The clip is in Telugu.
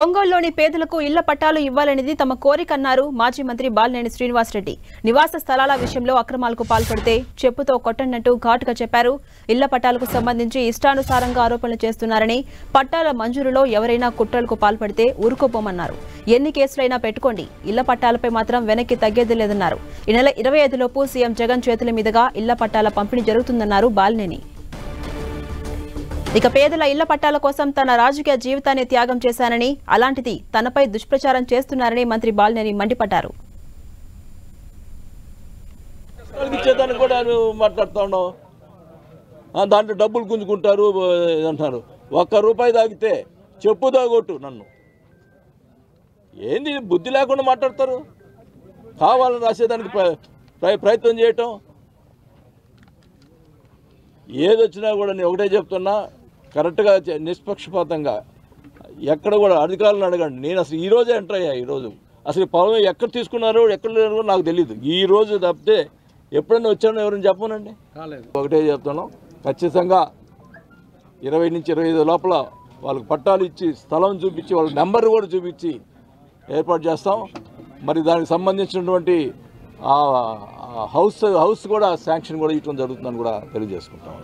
ఒంగోలులోని పేదలకు ఇళ్ల పట్టాలు ఇవ్వాలనేది తమ కోరికన్నారు మాజీ మంత్రి బాలినేని శ్రీనివాసరెడ్డి. నివాస స్థలాల విషయంలో అక్రమాలకు పాల్పడితే చెప్పుతో కొట్టన్నట్టు ఘాటుగా చెప్పారు. ఇళ్ల పట్టాలకు సంబంధించి ఇష్టానుసారంగా ఆరోపణలు చేస్తున్నారని, పట్టాల మంజూరులో ఎవరైనా కుట్రలకు పాల్పడితే ఊరుకోపోమన్నారు. ఎన్ని కేసులైనా పెట్టుకోండి, ఇళ్ల పట్టాలపై మాత్రం వెనక్కి తగ్గేది లేదన్నారు. ఈ నెల 25 లోపు సీఎం జగన్ చేతుల మీదుగా ఇళ్ల పట్టాల పంపిణీ జరుగుతుందన్నారు బాలినేని. ఇక పేదల ఇళ్ల పట్టాల కోసం తన రాజకీయ జీవితాన్ని త్యాగం చేశానని, అలాంటిది తనపై దుష్ప్రచారం చేస్తున్నారని మంత్రి బాలినేని మండిపడ్డారు. దాంట్లో డబ్బులు గుంజుకుంటారు అంటారు. ₹1 తాగితే చెప్పు తాగొట్టు నన్ను. ఏంది బుద్ధి లేకుండా మాట్లాడతారు? కావాలని రాసేదానికి ప్రయత్నం చేయటం. ఏదొచ్చినా కూడా నేను ఒకటే చెప్తున్నా, కరెక్ట్గా నిష్పక్షపాతంగా ఎక్కడ కూడా అధికారులను అడగండి. నేను అసలు ఈరోజే ఎంటర్ అయ్యా. ఈరోజు అసలు పొలం ఎక్కడ తీసుకున్నారో ఎక్కడ లేరో నాకు తెలియదు. ఈరోజు తప్పితే ఎప్పుడైనా వచ్చానో ఎవరైనా చెప్పనండి. ఒకటే చెప్తున్నాం, ఖచ్చితంగా 20 నుంచి 25 లోపల వాళ్ళకి పట్టాలు ఇచ్చి, స్థలం చూపించి, వాళ్ళ నెంబర్ కూడా చూపించి ఏర్పాటు చేస్తాం. మరి దానికి సంబంధించినటువంటి హౌస్ కూడా శాంక్షన్ కూడా ఇవ్వడం జరుగుతుందని కూడా తెలియజేసుకుంటాం.